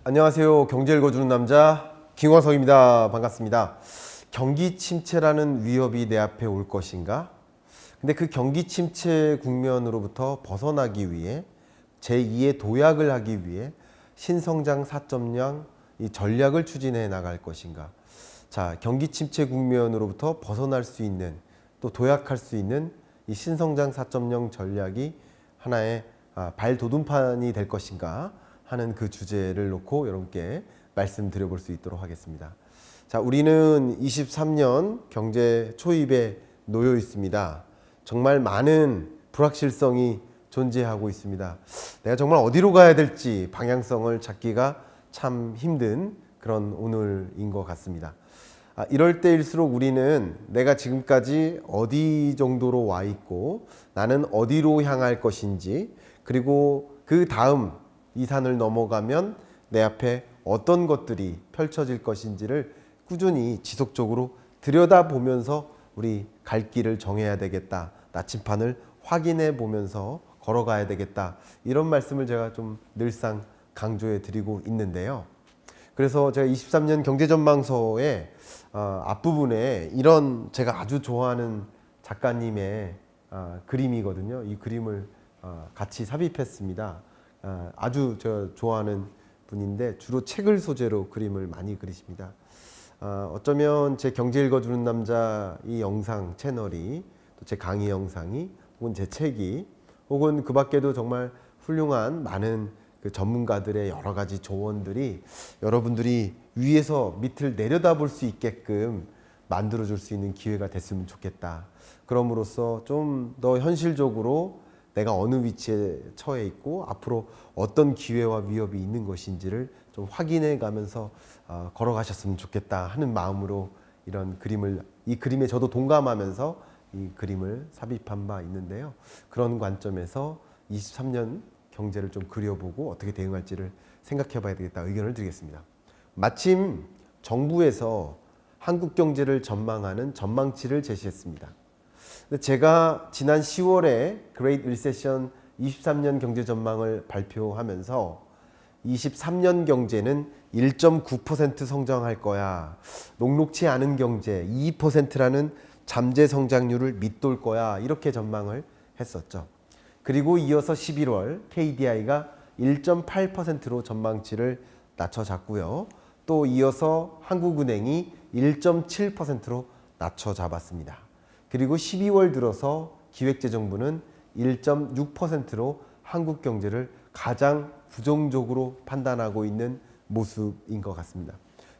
안녕하세요. 경제 읽어주는 남자 김광석입니다. 반갑습니다. 경기 침체라는 위협이 내 앞에 올 것인가? 근데 그 경기 침체 국면으로부터 벗어나기 위해 제2의 도약을 하기 위해 신성장 4.0 이 전략을 추진해 나갈 것인가? 자, 경기 침체 국면으로부터 벗어날 수 있는 또 도약할 수 있는 이 신성장 4.0 전략이 하나의 발돋움판이 될 것인가 하는 그 주제를 놓고 여러분께 말씀드려 볼 수 있도록 하겠습니다. 자, 우리는 23년 경제 초입에 놓여 있습니다. 정말 많은 불확실성이 존재하고 있습니다. 내가 정말 어디로 가야 될지 방향성을 찾기가 참 힘든 그런 오늘인 것 같습니다. 이럴 때일수록 우리는 내가 지금까지 어디 정도로 와 있고 나는 어디로 향할 것인지, 그리고 그 다음 이 산을 넘어가면 내 앞에 어떤 것들이 펼쳐질 것인지를 꾸준히 지속적으로 들여다보면서 우리 갈 길을 정해야 되겠다. 나침판을 확인해 보면서 걸어가야 되겠다. 이런 말씀을 제가 좀 늘상 강조해 드리고 있는데요. 그래서 제가 23년 경제전망서의 앞부분에 이런 제가 아주 좋아하는 작가님의 그림이거든요. 이 그림을 같이 삽입했습니다. 아주 저 좋아하는 분인데 주로 책을 소재로 그림을 많이 그리십니다. 어쩌면 제 경제 읽어주는 남자 이 영상 채널이, 또 제 강의 영상이, 혹은 제 책이, 혹은 그 밖에도 정말 훌륭한 많은 그 전문가들의 여러 가지 조언들이 여러분들이 위에서 밑을 내려다볼 수 있게끔 만들어줄 수 있는 기회가 됐으면 좋겠다. 그럼으로써 좀 더 현실적으로 내가 어느 위치에 처해 있고 앞으로 어떤 기회와 위협이 있는 것인지를 좀 확인해 가면서 걸어가셨으면 좋겠다 하는 마음으로 이런 그림을, 이 그림에 저도 동감하면서 이 그림을 삽입한 바 있는데요. 그런 관점에서 23년 경제를 좀 그려보고 어떻게 대응할지를 생각해 봐야 되겠다 의견을 드리겠습니다. 마침 정부에서 한국 경제를 전망하는 전망치를 제시했습니다. 근데 제가 지난 10월에 Great Recession 23년 경제 전망을 발표하면서 23년 경제는 1.9% 성장할 거야. 녹록치 않은 경제 2%라는 잠재 성장률을 밑돌 거야. 이렇게 전망을 했었죠. 그리고 이어서 11월 KDI가 1.8%로 전망치를 낮춰잡고요. 또 이어서 한국은행이 1.7%로 낮춰잡았습니다. 그리고 12월 들어서 기획재정부는 1.6%로 한국 경제를 가장 부정적으로 판단하고 있는 모습인 것 같습니다.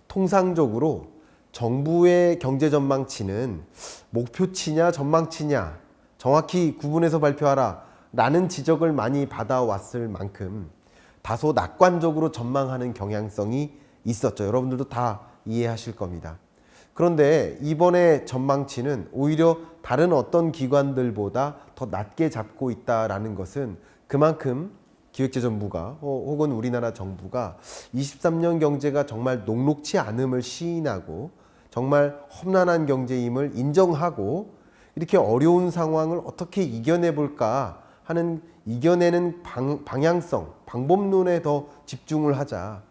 통상적으로 정부의 경제 전망치는 목표치냐 전망치냐 정확히 구분해서 발표하라 라는 지적을 많이 받아왔을 만큼 다소 낙관적으로 전망하는 경향성이 있었죠. 여러분들도 다 이해하실 겁니다. 그런데 이번에 전망치는 오히려 다른 어떤 기관들보다 더 낮게 잡고 있다는 것은 그만큼 기획재정부가 혹은 우리나라 정부가 23년 경제가 정말 녹록치 않음을 시인하고 정말 험난한 경제임을 인정하고 이렇게 어려운 상황을 어떻게 이겨내 볼까 하는 이겨내는 방향성, 방법론에 더 집중을 하자.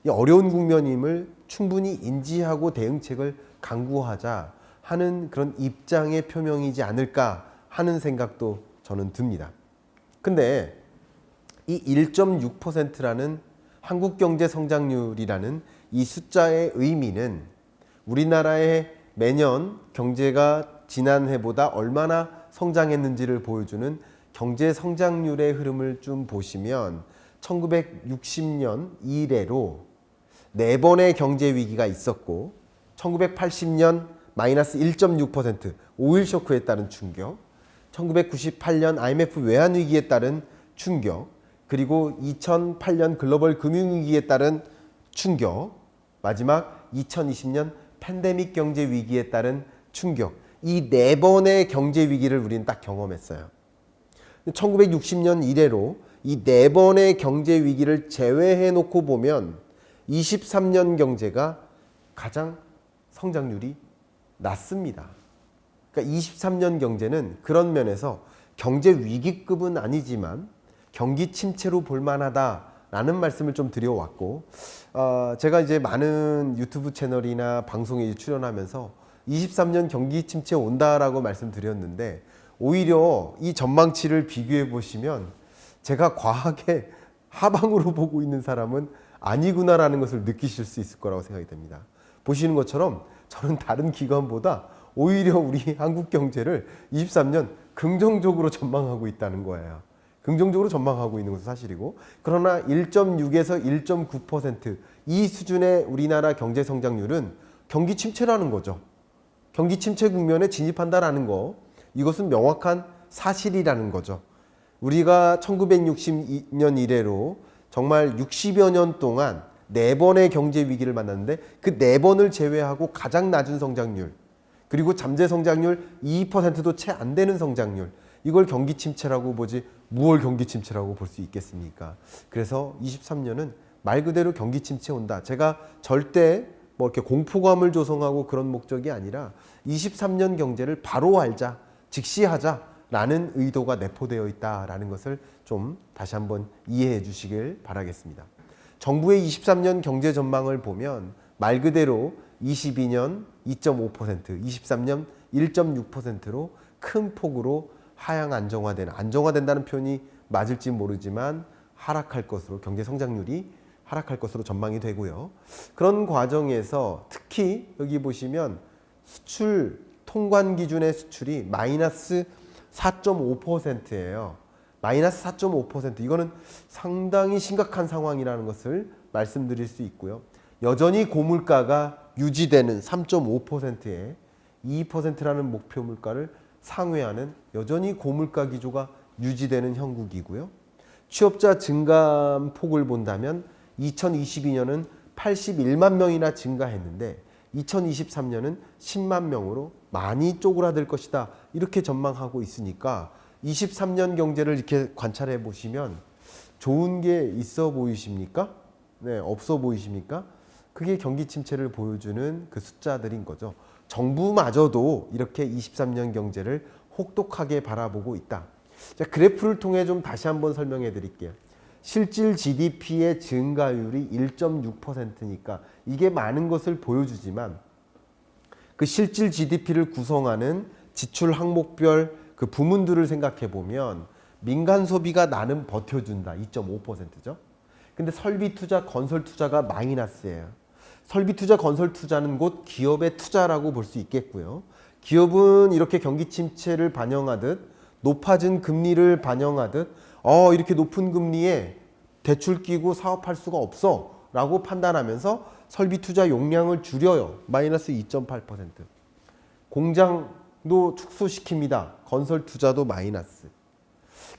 이 어려운 국면임을 충분히 인지하고 대응책을 강구하자 하는 그런 입장의 표명이지 않을까 하는 생각도 저는 듭니다. 근데 이 1.6%라는 한국 경제 성장률이라는 이 숫자의 의미는 우리나라의 매년 경제가 지난해보다 얼마나 성장했는지를 보여주는 경제 성장률의 흐름을 좀 보시면 1960년 이래로 4번의 경제 위기가 있었고 1980년 마이너스 1.6% 오일 쇼크에 따른 충격, 1998년 IMF 외환 위기에 따른 충격, 그리고 2008년 글로벌 금융위기에 따른 충격, 마지막 2020년 팬데믹 경제 위기에 따른 충격, 이 4번의 경제 위기를 우리는 딱 경험했어요. 1960년 이래로 이 4번의 경제 위기를 제외해 놓고 보면 23년 경제가 가장 성장률이 낮습니다. 그러니까 23년 경제는 그런 면에서 경제 위기급은 아니지만 경기 침체로 볼 만하다라는 말씀을 좀 드려왔고, 제가 이제 많은 유튜브 채널이나 방송에 출연하면서 23년 경기 침체 온다라고 말씀드렸는데, 오히려 이 전망치를 비교해 보시면 제가 과하게 하방으로 보고 있는 사람은 아니구나라는 것을 느끼실 수 있을 거라고 생각이 됩니다. 보시는 것처럼 저는 다른 기관보다 오히려 우리 한국 경제를 23년 긍정적으로 전망하고 있다는 거예요. 긍정적으로 전망하고 있는 것은 사실이고, 그러나 1.6에서 1.9% 이 수준의 우리나라 경제 성장률은 경기 침체라는 거죠. 경기 침체 국면에 진입한다라는 거, 이것은 명확한 사실이라는 거죠. 우리가 1960년 이래로 정말 60여 년 동안 4번의 경제 위기를 만났는데, 그 4번을 제외하고 가장 낮은 성장률, 그리고 잠재 성장률 2%도 채 안 되는 성장률, 이걸 경기 침체라고 보지 무얼 경기 침체라고 볼 수 있겠습니까? 그래서 23년은 말 그대로 경기 침체 온다. 제가 절대 뭐 이렇게 공포감을 조성하고 그런 목적이 아니라 23년 경제를 바로 알자, 직시하자라는 의도가 내포되어 있다라는 것을 좀 다시 한번 이해해 주시길 바라겠습니다. 정부의 23년 경제 전망을 보면 말 그대로 22년 2.5%, 23년 1.6%로 큰 폭으로 하향 안정화된다는 표현이 맞을지 모르지만 하락할 것으로, 경제 성장률이 하락할 것으로 전망이 되고요. 그런 과정에서 특히 여기 보시면 수출 통관 기준의 수출이 마이너스 4.5%예요. 마이너스 4.5%, 이거는 상당히 심각한 상황이라는 것을 말씀드릴 수 있고요. 여전히 고물가가 유지되는 3.5%에 2%라는 목표 물가를 상회하는 여전히 고물가 기조가 유지되는 형국이고요. 취업자 증감 폭을 본다면 2022년은 81만 명이나 증가했는데 2023년은 10만 명으로 많이 쪼그라들 것이다, 이렇게 전망하고 있으니까 23년 경제를 이렇게 관찰해 보시면 좋은 게 있어 보이십니까? 네, 없어 보이십니까? 그게 경기 침체를 보여주는 그 숫자들인 거죠. 정부마저도 이렇게 23년 경제를 혹독하게 바라보고 있다. 자, 그래프를 통해 좀 다시 한번 설명해 드릴게요. 실질 GDP의 증가율이 1.6%니까 이게 많은 것을 보여주지만, 그 실질 GDP를 구성하는 지출 항목별 그 부문들을 생각해 보면 민간 소비가 나는 버텨준다, 2.5%죠. 근데 설비 투자, 건설 투자가 마이너스예요. 설비 투자, 건설 투자는 곧 기업의 투자라고 볼 수 있겠고요. 기업은 이렇게 경기 침체를 반영하듯, 높아진 금리를 반영하듯, 이렇게 높은 금리에 대출 끼고 사업할 수가 없어 라고 판단하면서 설비 투자 용량을 줄여요. 마이너스 2.8%. 공장도 축소시킵니다. 건설 투자도 마이너스.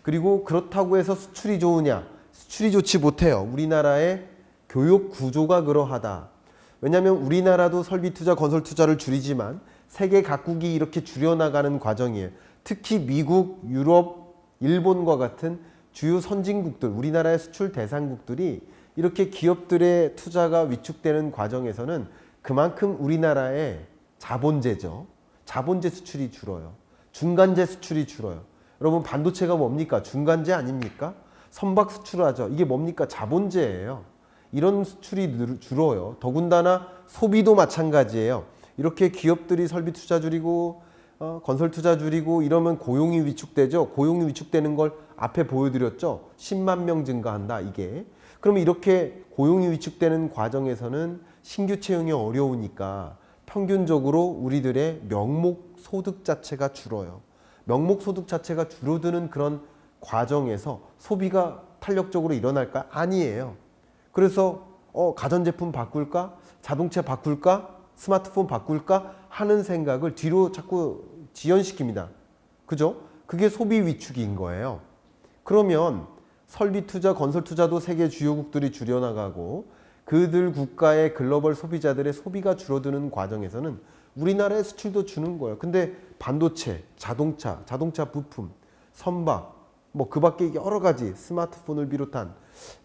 그리고 그렇다고 해서 수출이 좋으냐? 수출이 좋지 못해요. 우리나라의 교육 구조가 그러하다. 왜냐하면 우리나라도 설비 투자, 건설 투자를 줄이지만 세계 각국이 이렇게 줄여나가는 과정이에요. 특히 미국, 유럽, 일본과 같은 주요 선진국들, 우리나라의 수출 대상국들이 이렇게 기업들의 투자가 위축되는 과정에서는 그만큼 우리나라의 자본재죠. 자본재 수출이 줄어요. 중간재 수출이 줄어요. 여러분, 반도체가 뭡니까? 중간재 아닙니까? 선박 수출하죠. 이게 뭡니까? 자본재예요. 이런 수출이 줄어요. 더군다나 소비도 마찬가지예요. 이렇게 기업들이 설비 투자 줄이고 건설 투자 줄이고 이러면 고용이 위축되죠. 고용이 위축되는 걸 앞에 보여드렸죠. 10만 명 증가한다, 이게. 그러면 이렇게 고용이 위축되는 과정에서는 신규 채용이 어려우니까 평균적으로 우리들의 명목 소득 자체가 줄어요. 명목 소득 자체가 줄어드는 그런 과정에서 소비가 탄력적으로 일어날까? 아니에요. 그래서 가전제품 바꿀까? 자동차 바꿀까? 스마트폰 바꿀까? 하는 생각을 뒤로 자꾸 지연시킵니다. 그죠? 그게 소비 위축인 거예요. 그러면 설비 투자, 건설 투자도 세계 주요국들이 줄여나가고 그들 국가의 글로벌 소비자들의 소비가 줄어드는 과정에서는 우리나라의 수출도 주는 거예요. 근데 반도체, 자동차 부품, 선박, 뭐 그 밖에 여러 가지 스마트폰을 비롯한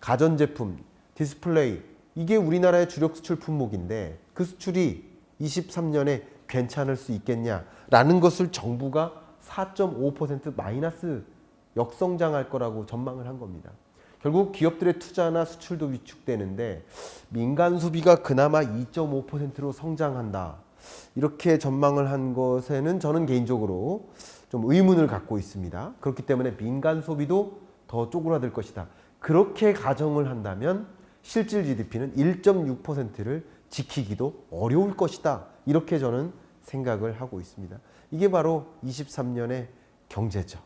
가전제품, 디스플레이, 이게 우리나라의 주력 수출 품목인데 그 수출이 23년에 괜찮을 수 있겠냐라는 것을 정부가 4.5% 마이너스 역성장할 거라고 전망을 한 겁니다. 결국 기업들의 투자나 수출도 위축되는데 민간 소비가 그나마 2.5%로 성장한다. 이렇게 전망을 한 것에는 저는 개인적으로 좀 의문을 갖고 있습니다. 그렇기 때문에 민간 소비도 더 쪼그라들 것이다. 그렇게 가정을 한다면 실질 GDP는 1.6%를 지키기도 어려울 것이다. 이렇게 저는 생각을 하고 있습니다. 이게 바로 23년의 경제죠.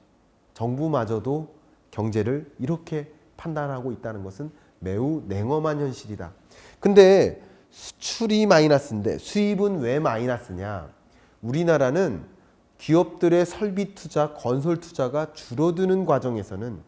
정부마저도 경제를 이렇게 판단하고 있다는 것은 매우 냉엄한 현실이다. 근데 수출이 마이너스인데 수입은 왜 마이너스냐? 우리나라는 기업들의 설비 투자, 건설 투자가 줄어드는 과정에서는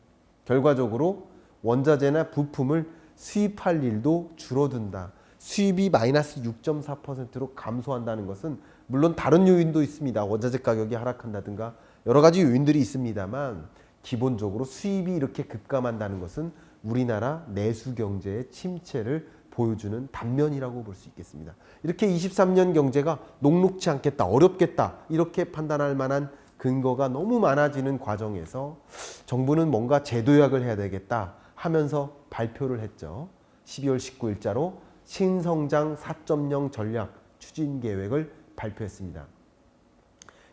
결과적으로 원자재나 부품을 수입할 일도 줄어든다. 수입이 마이너스 6.4%로 감소한다는 것은 물론 다른 요인도 있습니다. 원자재 가격이 하락한다든가 여러 가지 요인들이 있습니다만 기본적으로 수입이 이렇게 급감한다는 것은 우리나라 내수 경제의 침체를 보여주는 단면이라고 볼 수 있겠습니다. 이렇게 23년 경제가 녹록지 않겠다, 어렵겠다 이렇게 판단할 만한 근거가 너무 많아지는 과정에서 정부는 뭔가 제도약을 해야 되겠다 하면서 발표를 했죠. 12월 19일자로 신성장 4.0 전략 추진 계획을 발표했습니다.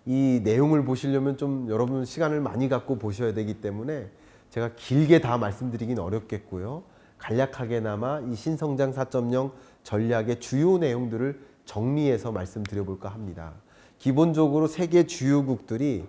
이 내용을 보시려면 좀 여러분 시간을 많이 갖고 보셔야 되기 때문에 제가 길게 다 말씀드리긴 어렵겠고요. 간략하게나마 이 신성장 4.0 전략의 주요 내용들을 정리해서 말씀드려볼까 합니다. 기본적으로 세계 주요국들이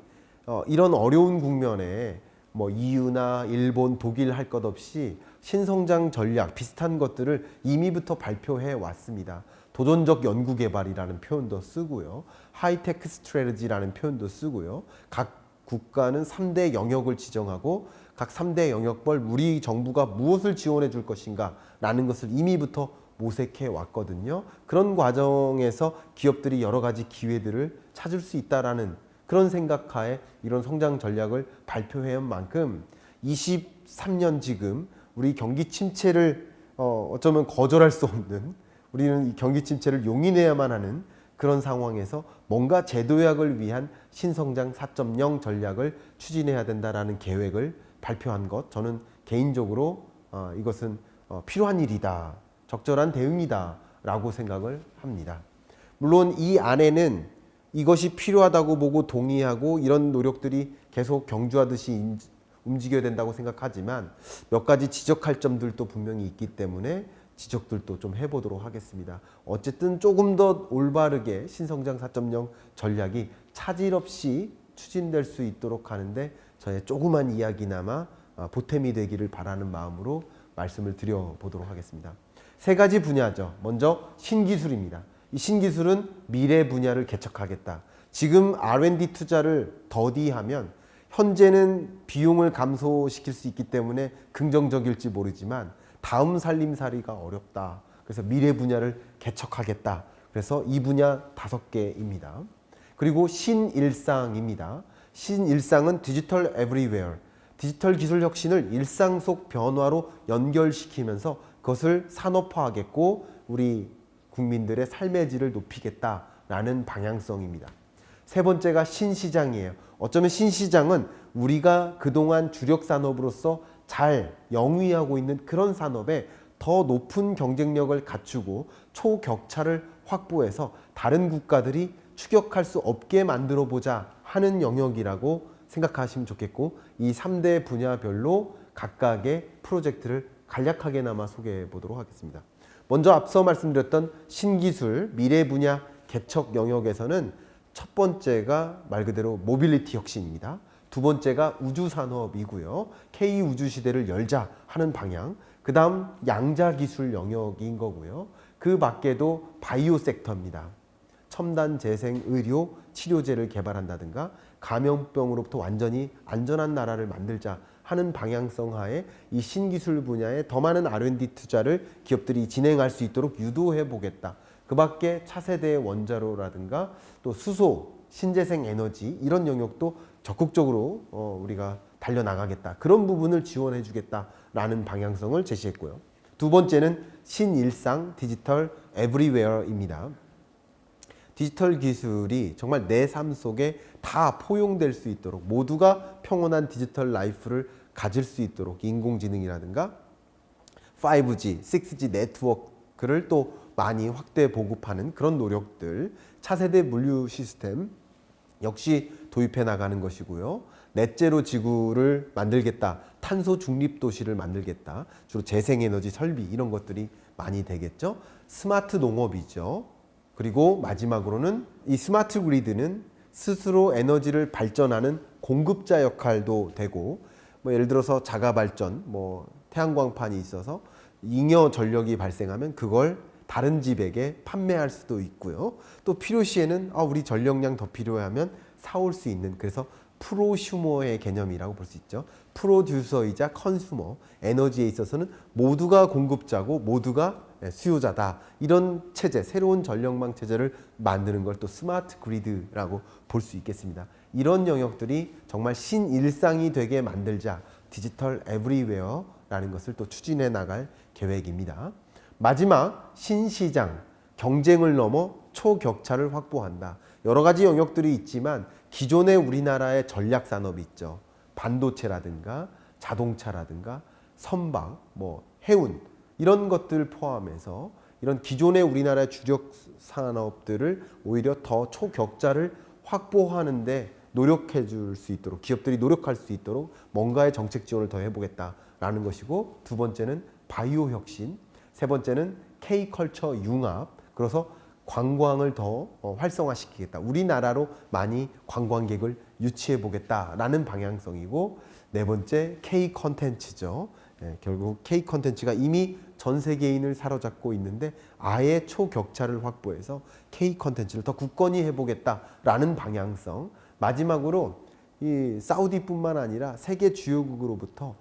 이런 어려운 국면에 뭐 EU나 일본, 독일 할 것 없이 신성장 전략 비슷한 것들을 이미부터 발표해 왔습니다. 도전적 연구개발이라는 표현도 쓰고요. 하이테크 스트래티지라는 표현도 쓰고요. 각 국가는 3대 영역을 지정하고 각 3대 영역별 우리 정부가 무엇을 지원해 줄 것인가 라는 것을 이미부터 모색해 왔거든요. 그런 과정에서 기업들이 여러 가지 기회들을 찾을 수 있다라는 그런 생각하에 이런 성장 전략을 발표해 온 만큼 23년 지금 우리 경기 침체를 어쩌면 거절할 수 없는 우리는 이 경기 침체를 용인해야만 하는 그런 상황에서 뭔가 제도약을 위한 신성장 4.0 전략을 추진해야 된다라는 계획을 발표한 것 저는 개인적으로 이것은 필요한 일이다. 적절한 대응이다 라고 생각을 합니다. 물론 이 안에는 이것이 필요하다고 보고 동의하고 이런 노력들이 계속 경주하듯이 움직여야 된다고 생각하지만 몇 가지 지적할 점들도 분명히 있기 때문에 지적들도 좀 해보도록 하겠습니다. 어쨌든 조금 더 올바르게 신성장 4.0 전략이 차질 없이 추진될 수 있도록 하는데 저의 조그만 이야기나마 보탬이 되기를 바라는 마음으로 말씀을 드려보도록 하겠습니다. 세 가지 분야죠. 먼저 신기술입니다. 이 신기술은 미래 분야를 개척하겠다. 지금 R&D 투자를 더디하면 현재는 비용을 감소시킬 수 있기 때문에 긍정적일지 모르지만 다음 살림살이가 어렵다. 그래서 미래 분야를 개척하겠다. 그래서 이 분야 5개입니다. 그리고 신일상입니다. 신일상은 디지털 에브리웨어. 디지털 기술 혁신을 일상 속 변화로 연결시키면서 그것을 산업화하겠고 우리 국민들의 삶의 질을 높이겠다라는 방향성입니다. 세 번째가 신시장이에요. 어쩌면 신시장은 우리가 그동안 주력 산업으로서 잘 영위하고 있는 그런 산업에 더 높은 경쟁력을 갖추고 초격차를 확보해서 다른 국가들이 추격할 수 없게 만들어 보자 하는 영역이라고 생각하시면 좋겠고 이 3대 분야별로 각각의 프로젝트를 간략하게나마 소개해 보도록 하겠습니다. 먼저 앞서 말씀드렸던 신기술 미래 분야 개척 영역에서는 첫 번째가 말 그대로 모빌리티 혁신입니다. 두 번째가 우주산업이고요. K-우주시대를 열자 하는 방향. 그 다음 양자기술 영역인 거고요. 그 밖에도 바이오 섹터입니다. 첨단 재생 의료 치료제를 개발한다든가 감염병으로부터 완전히 안전한 나라를 만들자 하는 방향성 하에 이 신기술 분야에 더 많은 R&D 투자를 기업들이 진행할 수 있도록 유도해 보겠다. 그 밖에 차세대 원자로라든가 또 수소, 신재생 에너지 이런 영역도 적극적으로 우리가 달려나가겠다. 그런 부분을 지원해 주겠다라는 방향성을 제시했고요. 두 번째는 신일상 디지털 에브리웨어입니다. 디지털 기술이 정말 내 삶 속에 다 포용될 수 있도록 모두가 평온한 디지털 라이프를 가질 수 있도록 인공지능이라든가 5G, 6G 네트워크를 또 많이 확대 보급하는 그런 노력들, 차세대 물류 시스템 역시 도입해 나가는 것이고요. 넷제로 지구를 만들겠다, 탄소 중립 도시를 만들겠다, 주로 재생에너지 설비 이런 것들이 많이 되겠죠. 스마트 농업이죠. 그리고 마지막으로는 이 스마트 그리드는 스스로 에너지를 발전하는 공급자 역할도 되고, 뭐 예를 들어서 자가 발전, 뭐 태양광판이 있어서 잉여 전력이 발생하면 그걸 다른 집에게 판매할 수도 있고요. 또 필요시에는 우리 전력량 더 필요하면 사올 수 있는, 그래서 프로슈머의 개념이라고 볼 수 있죠. 프로듀서이자 컨슈머, 에너지에 있어서는 모두가 공급자고 모두가 수요자다. 이런 체제, 새로운 전력망 체제를 만드는 걸 또 스마트 그리드라고 볼 수 있겠습니다. 이런 영역들이 정말 신일상이 되게 만들자, 디지털 에브리웨어라는 것을 또 추진해 나갈 계획입니다. 마지막, 신시장, 경쟁을 넘어 초격차를 확보한다. 여러 가지 영역들이 있지만 기존의 우리나라의 전략 산업이 있죠. 반도체라든가 자동차라든가 선박, 뭐 해운 이런 것들 포함해서 이런 기존의 우리나라의 주력 산업들을 오히려 더 초격차를 확보하는데 노력해 줄 수 있도록, 기업들이 노력할 수 있도록 뭔가의 정책 지원을 더 해보겠다라는 것이고, 두 번째는 바이오 혁신, 세 번째는 K컬처 융합, 그래서 관광을 더 활성화시키겠다. 우리나라로 많이 관광객을 유치해 보겠다라는 방향성이고, 네 번째 K 컨텐츠죠. 결국 K 컨텐츠가 이미 전 세계인을 사로잡고 있는데 아예 초격차를 확보해서 K 컨텐츠를 더 굳건히 해보겠다라는 방향성. 마지막으로 이 사우디뿐만 아니라 세계 주요국으로부터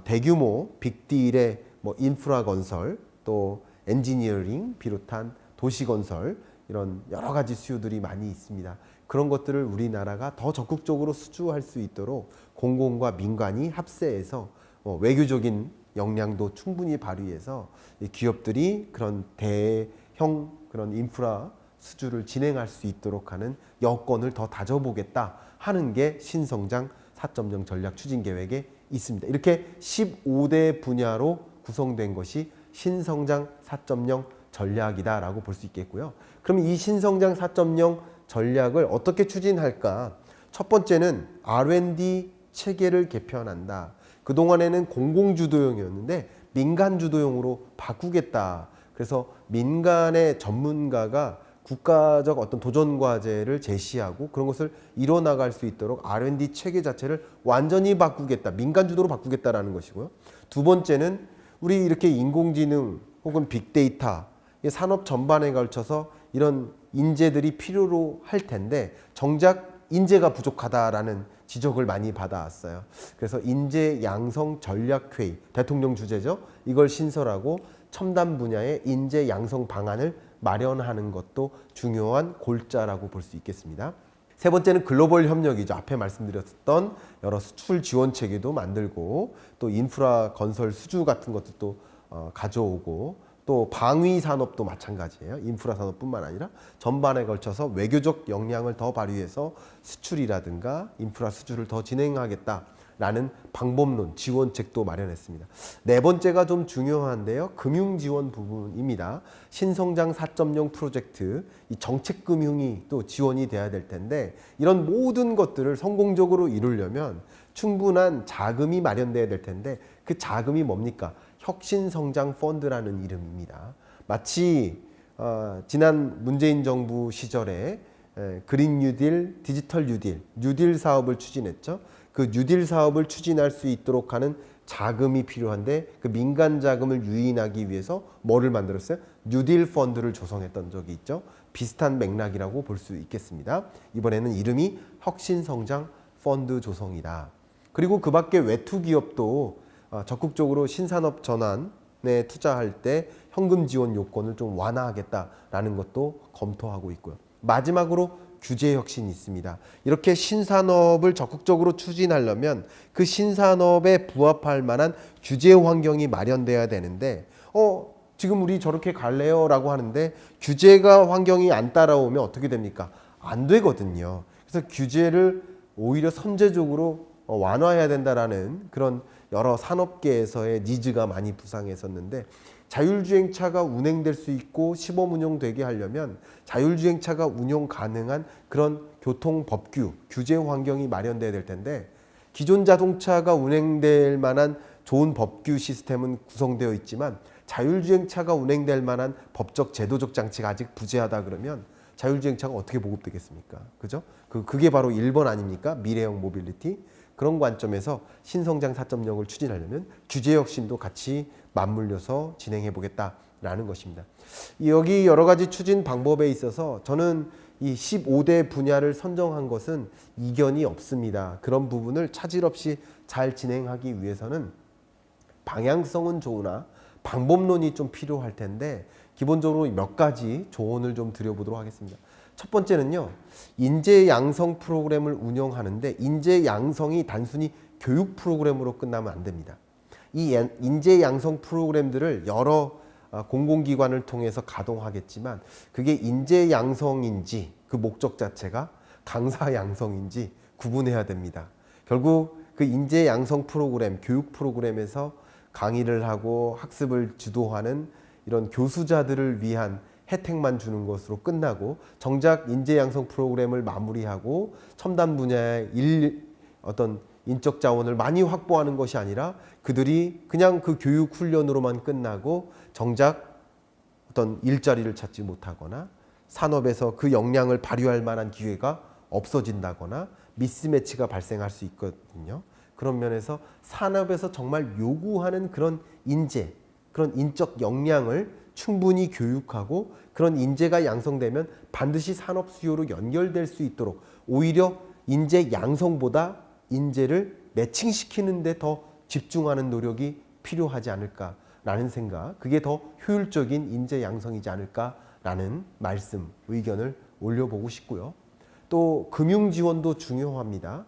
대규모 빅딜의 뭐 인프라 건설, 또 엔지니어링 비롯한 도시 건설, 이런 여러 가지 수요들이 많이 있습니다. 그런 것들을 우리나라가 더 적극적으로 수주할 수 있도록 공공과 민간이 합세해서 외교적인 역량도 충분히 발휘해서 기업들이 그런 대형 그런 인프라 수주를 진행할 수 있도록 하는 여건을 더 다져보겠다 하는 게 신성장 4.0 전략 추진 계획에 있습니다. 이렇게 15대 분야로 구성된 것이 신성장 4.0 전략이다라고 볼 수 있겠고요. 그럼 이 신성장 4.0 전략을 어떻게 추진할까? 첫 번째는 R&D 체계를 개편한다. 그동안에는 공공주도형이었는데 민간주도형으로 바꾸겠다. 그래서 민간의 전문가가 국가적 어떤 도전 과제를 제시하고 그런 것을 이뤄나갈 수 있도록 R&D 체계 자체를 완전히 바꾸겠다. 민간주도로 바꾸겠다라는 것이고요. 두 번째는 우리 이렇게 인공지능 혹은 빅데이터 산업 전반에 걸쳐서 이런 인재들이 필요로 할 텐데 정작 인재가 부족하다라는 지적을 많이 받아왔어요. 그래서 인재 양성 전략회의, 대통령 주재죠. 이걸 신설하고 첨단 분야의 인재 양성 방안을 마련하는 것도 중요한 골자라고 볼 수 있겠습니다. 세 번째는 글로벌 협력이죠. 앞에 말씀드렸던 여러 수출 지원 체계도 만들고 또 인프라 건설 수주 같은 것도 가져오고, 또 방위 산업도 마찬가지예요. 인프라 산업뿐만 아니라 전반에 걸쳐서 외교적 역량을 더 발휘해서 수출이라든가 인프라 수주를 더 진행하겠다라는 방법론, 지원책도 마련했습니다. 네 번째가 좀 중요한데요. 금융 지원 부분입니다. 신성장 4.0 프로젝트, 이 정책 금융이 또 지원이 돼야 될 텐데 이런 모든 것들을 성공적으로 이루려면 충분한 자금이 마련돼야 될 텐데 그 자금이 뭡니까? 혁신성장 펀드라는 이름입니다. 마치 지난 문재인 정부 시절에 그린 뉴딜, 디지털 뉴딜 사업을 추진했죠. 그 뉴딜 사업을 추진할 수 있도록 하는 자금이 필요한데 그 민간 자금을 유인하기 위해서 뭐를 만들었어요? 뉴딜 펀드를 조성했던 적이 있죠. 비슷한 맥락이라고 볼 수 있겠습니다. 이번에는 이름이 혁신성장 펀드 조성이다. 그리고 그 밖에 외투 기업도 적극적으로 신산업 전환에 투자할 때 현금 지원 요건을 좀 완화하겠다라는 것도 검토하고 있고요. 마지막으로 규제 혁신이 있습니다. 이렇게 신산업을 적극적으로 추진하려면 그 신산업에 부합할 만한 규제 환경이 마련돼야 되는데 지금 우리 저렇게 갈래요? 라고 하는데 규제가 환경이 안 따라오면 어떻게 됩니까? 안 되거든요. 그래서 규제를 오히려 선제적으로 완화해야 된다라는 그런 여러 산업계에서의 니즈가 많이 부상했었는데 자율주행차가 운행될 수 있고 시범 운영되게 하려면 자율주행차가 운용 가능한 그런 교통법규, 규제 환경이 마련돼야 될 텐데 기존 자동차가 운행될 만한 좋은 법규 시스템은 구성되어 있지만 자율주행차가 운행될 만한 법적 제도적 장치가 아직 부재하다 그러면 자율주행차가 어떻게 보급되겠습니까? 그죠? 그게 바로 1번 아닙니까? 미래형 모빌리티. 그런 관점에서 신성장 4.0을 추진하려면 규제 혁신도 같이 맞물려서 진행해 보겠다라는 것입니다. 여기 여러 가지 추진 방법에 있어서 저는 이 15대 분야를 선정한 것은 이견이 없습니다. 그런 부분을 차질 없이 잘 진행하기 위해서는 방향성은 좋으나 방법론이 좀 필요할 텐데 기본적으로 몇 가지 조언을 좀 드려보도록 하겠습니다. 첫 번째는요, 인재 양성 프로그램을 운영하는데 인재 양성이 단순히 교육 프로그램으로 끝나면 안 됩니다. 이 인재 양성 프로그램들을 여러 공공기관을 통해서 가동하겠지만 그게 인재 양성인지 그 목적 자체가 강사 양성인지 구분해야 됩니다. 결국 그 인재 양성 프로그램, 교육 프로그램에서 강의를 하고 학습을 주도하는 이런 교수자들을 위한 혜택만 주는 것으로 끝나고 정작 인재 양성 프로그램을 마무리하고 첨단 분야의 어떤 인적 자원을 많이 확보하는 것이 아니라 그들이 그냥 그 교육 훈련으로만 끝나고 정작 어떤 일자리를 찾지 못하거나 산업에서 그 역량을 발휘할 만한 기회가 없어진다거나 미스매치가 발생할 수 있거든요. 그런 면에서 산업에서 정말 요구하는 그런 인재, 그런 인적 역량을 충분히 교육하고 그런 인재가 양성되면 반드시 산업 수요로 연결될 수 있도록 오히려 인재 양성보다 인재를 매칭시키는 데 더 집중하는 노력이 필요하지 않을까라는 생각, 그게 더 효율적인 인재 양성이지 않을까라는 말씀, 의견을 올려보고 싶고요. 또 금융 지원도 중요합니다.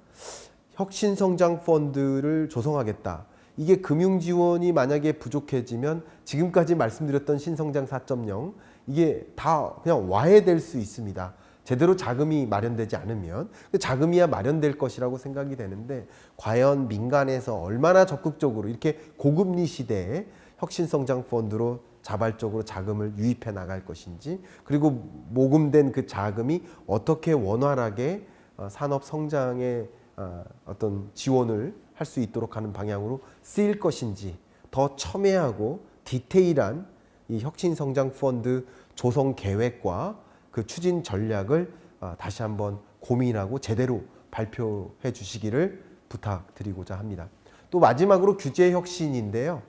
혁신성장 펀드를 조성하겠다. 이게 금융 지원이 만약에 부족해지면 지금까지 말씀드렸던 신성장 4.0 이게 다 그냥 와해될 수 있습니다. 제대로 자금이 마련되지 않으면 자금이야 마련될 것이라고 생각이 되는데 과연 민간에서 얼마나 적극적으로 이렇게 고금리 시대에 혁신성장 펀드로 자발적으로 자금을 유입해 나갈 것인지 그리고 모금된 그 자금이 어떻게 원활하게 산업 성장에 어떤 지원을 할 수 있도록 하는 방향으로 쓰일 것인지 더 첨예하고 디테일한 이 혁신성장 펀드 조성 계획과 그 추진 전략을 다시 한번 고민하고 제대로 발표해 주시기를 부탁드리고자 합니다. 또 마지막으로 규제 혁신인데요.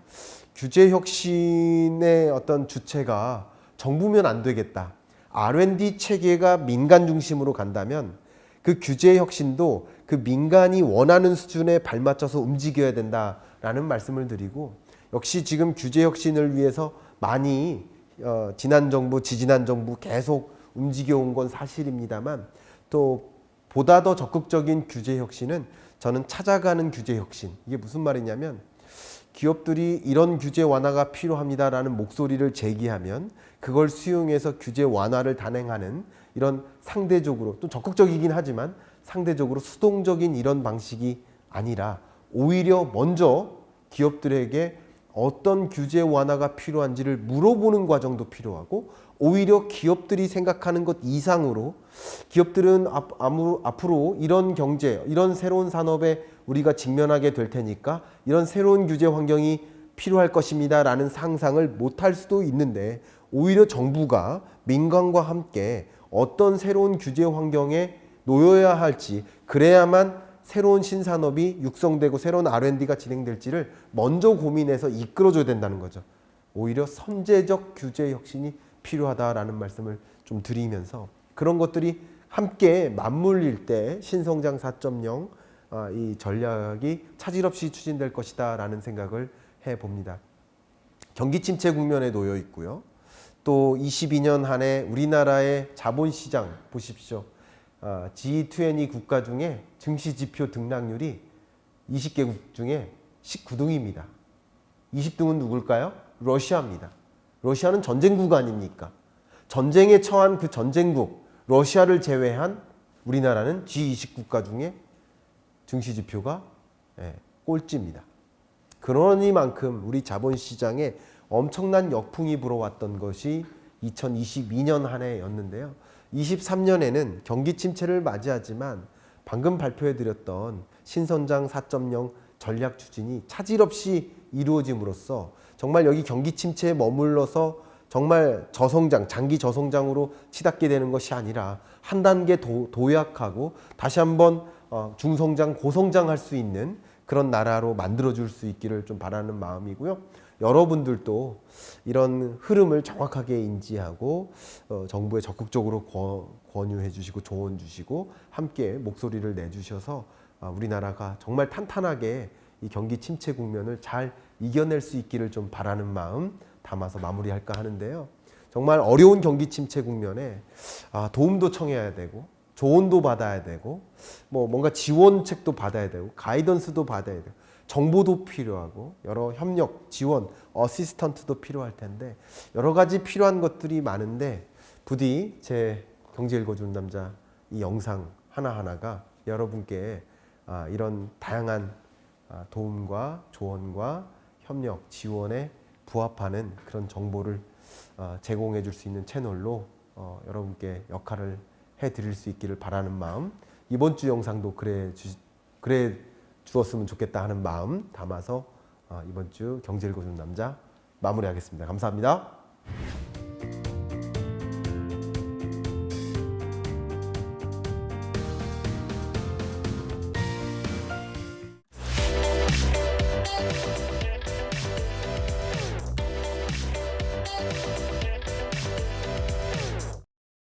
규제 혁신의 어떤 주체가 정부면 안 되겠다. R&D 체계가 민간 중심으로 간다면 그 규제 혁신도 그 민간이 원하는 수준에 발맞춰서 움직여야 된다라는 말씀을 드리고 역시 지금 규제 혁신을 위해서 많이 지난 정부, 지지난 정부 계속 움직여온 건 사실입니다만 또 보다 더 적극적인 규제 혁신은 저는 찾아가는 규제 혁신. 이게 무슨 말이냐면 기업들이 이런 규제 완화가 필요합니다라는 목소리를 제기하면 그걸 수용해서 규제 완화를 단행하는 이런 상대적으로 또 적극적이긴 하지만 상대적으로 수동적인 이런 방식이 아니라 오히려 먼저 기업들에게 어떤 규제 완화가 필요한지를 물어보는 과정도 필요하고 오히려 기업들이 생각하는 것 이상으로 기업들은 앞으로 이런 경제, 이런 새로운 산업에 우리가 직면하게 될 테니까 이런 새로운 규제 환경이 필요할 것입니다 라는 상상을 못할 수도 있는데 오히려 정부가 민간과 함께 어떤 새로운 규제 환경에 놓여야 할지 그래야만 새로운 신산업이 육성되고 새로운 R&D가 진행될지를 먼저 고민해서 이끌어줘야 된다는 거죠. 오히려 선제적 규제 혁신이 필요하다라는 말씀을 좀 드리면서 그런 것들이 함께 맞물릴 때 신성장 4.0 이 전략이 차질 없이 추진될 것이다 라는 생각을 해봅니다. 경기 침체 국면에 놓여 있고요. 또 22년 한 해 우리나라의 자본시장 보십시오. G20 국가 중에 증시지표 등락률이 20개국 중에 19등입니다. 20등은 누굴까요? 러시아입니다. 러시아는 전쟁국 아닙니까? 전쟁에 처한 그 전쟁국 러시아를 제외한 우리나라는 G20 국가 중에 증시 지표가 꼴찌입니다. 그러니만큼 우리 자본시장에 엄청난 역풍이 불어왔던 것이 2022년 한 해였는데요. 23년에는 경기 침체를 맞이하지만 방금 발표해드렸던 신선장 4.0 전략 추진이 차질 없이 이루어짐으로써 정말 여기 경기 침체에 머물러서 정말 저성장, 장기 저성장으로 치닫게 되는 것이 아니라 한 단계 도약하고 다시 한번 중성장, 고성장할 수 있는 그런 나라로 만들어줄 수 있기를 좀 바라는 마음이고요. 여러분들도 이런 흐름을 정확하게 인지하고 정부에 적극적으로 권유해 주시고 조언 주시고 함께 목소리를 내주셔서 우리나라가 정말 탄탄하게 이 경기 침체 국면을 잘 이겨낼 수 있기를 좀 바라는 마음 담아서 마무리할까 하는데요. 정말 어려운 경기 침체 국면에 도움도 청해야 되고 조언도 받아야 되고 뭔가 지원책도 받아야 되고 가이던스도 받아야 되고 정보도 필요하고 여러 협력, 지원, 어시스턴트도 필요할 텐데 여러 가지 필요한 것들이 많은데 부디 제 경제 읽어주는 남자 이 영상 하나하나가 여러분께 이런 다양한 도움과 조언과 협력, 지원에 부합하는 그런 정보를 제공해 줄 수 있는 채널로 여러분께 역할을 해드릴 수 있기를 바라는 마음, 이번 주 영상도 그래 주었으면 좋겠다 하는 마음 담아서 이번 주 경제 읽어주는 남자 마무리하겠습니다. 감사합니다.